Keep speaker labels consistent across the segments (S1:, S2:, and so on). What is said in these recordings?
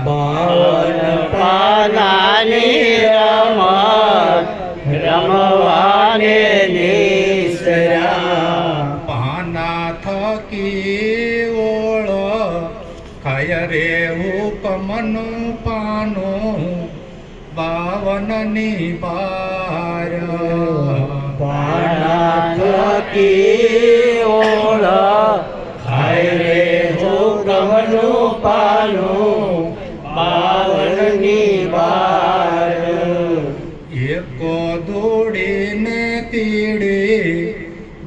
S1: પાવન પાનાની રમત રમવાને નિસરા
S2: પાના થકી ઓળખ ખાય રે હુકમનું પાનું બાવનની બાર
S1: પાના થકી ઓળખ ખાય રે હુકમનું પાનું બાવનની બાર
S2: એકો દોડીને તીડે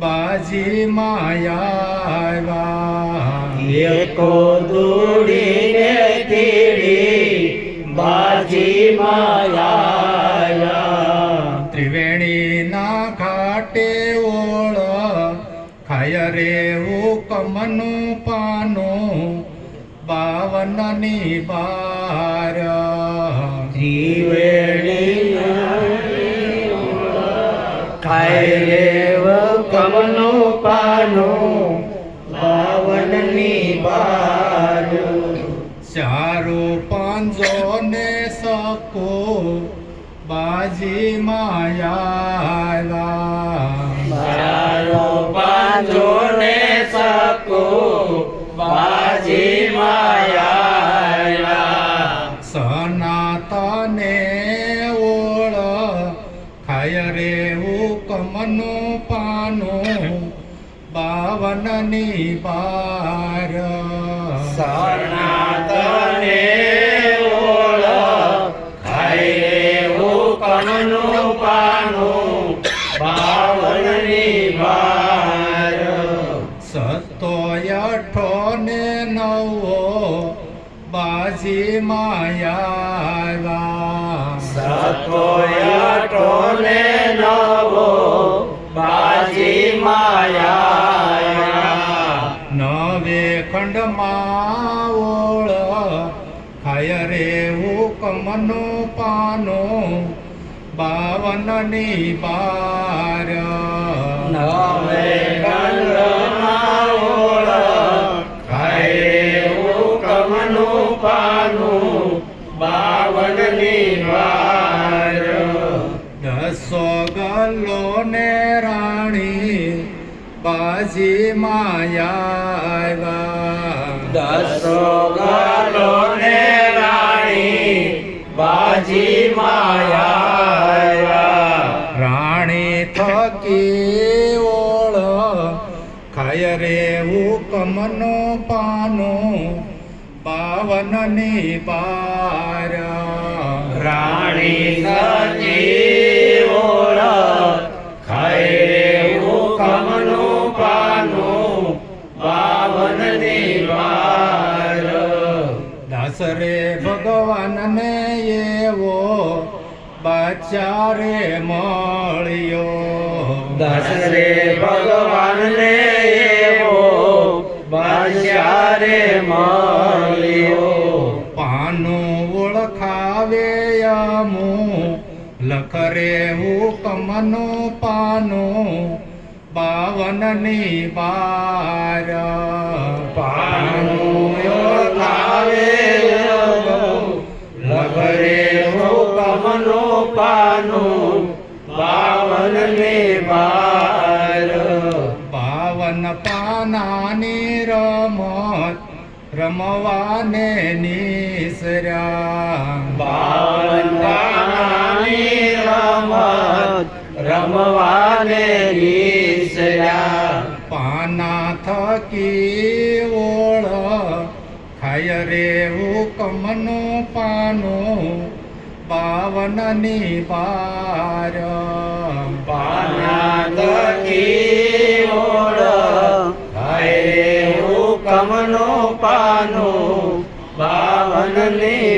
S2: બાજી માયા
S1: એકો દોડીને તીડી બાજી માયા
S2: ત્રિવેણીના ઘાટે ઓળખ ખાય રે હુકમનું પાનું બાવનની બાર
S1: ખાય રે હુકમનું પાનું બાવનની બાર
S2: ચારો પાંજો ને સકો બાજી માયા
S1: ચારો પાંજો ને સકો બાજી માયા
S2: સનાતને ઓળખ ખાય રે હુકમનું પાનું બાવનની બાર
S1: સનાતને ઓળખ ખાય રે હુકમનું પાનું બાવનની બાર
S2: સતો અઠો ને નવો બાજી માયા
S1: સતો અઠો ને નવો બાજી માયા
S2: નવે ખંડમાં ઓળખ ખાય રે હુકમનું પાનું બાવનની બાર
S1: નવે ખંડમાં ઓળખ ખાય રે હુકમનું પાનું બાવનની બાર
S2: દસો ગલ્લો ને રાણી બાજી માયા
S1: દસો ગાલો ને રાણી બાજી માયા
S2: રાણી થકી ઓળખ ખાય રે હુકમનું પાનું બાવનની બાર
S1: રાણી સજી ઓળખ ખાય રે હુકમનું પાનું બાવનની બાર
S2: દાસરે ભગવાનને એવો બાચારે મળ્યો
S1: દસરે ભગવાનને એવો બાચારે મળ્યો
S2: પાનું ઓળખાવે અમુ લખરે હુકમનું પાનું બાવનની બાર
S1: પાનું ઓળખાવે લખરે હુકમનું પાનું બાવનની બાર
S2: બાવન પાનાની રમત રમવાને નિસર્યા
S1: બાવન પાનાની રમત રમવાને નિસર્યા
S2: પાના થકી ઓળખ ખાય રે હુકમનું પાનું બાવનની બાર
S1: પાના થકી ઓળખ ખાય રે હુકમનું પાનું બાવનની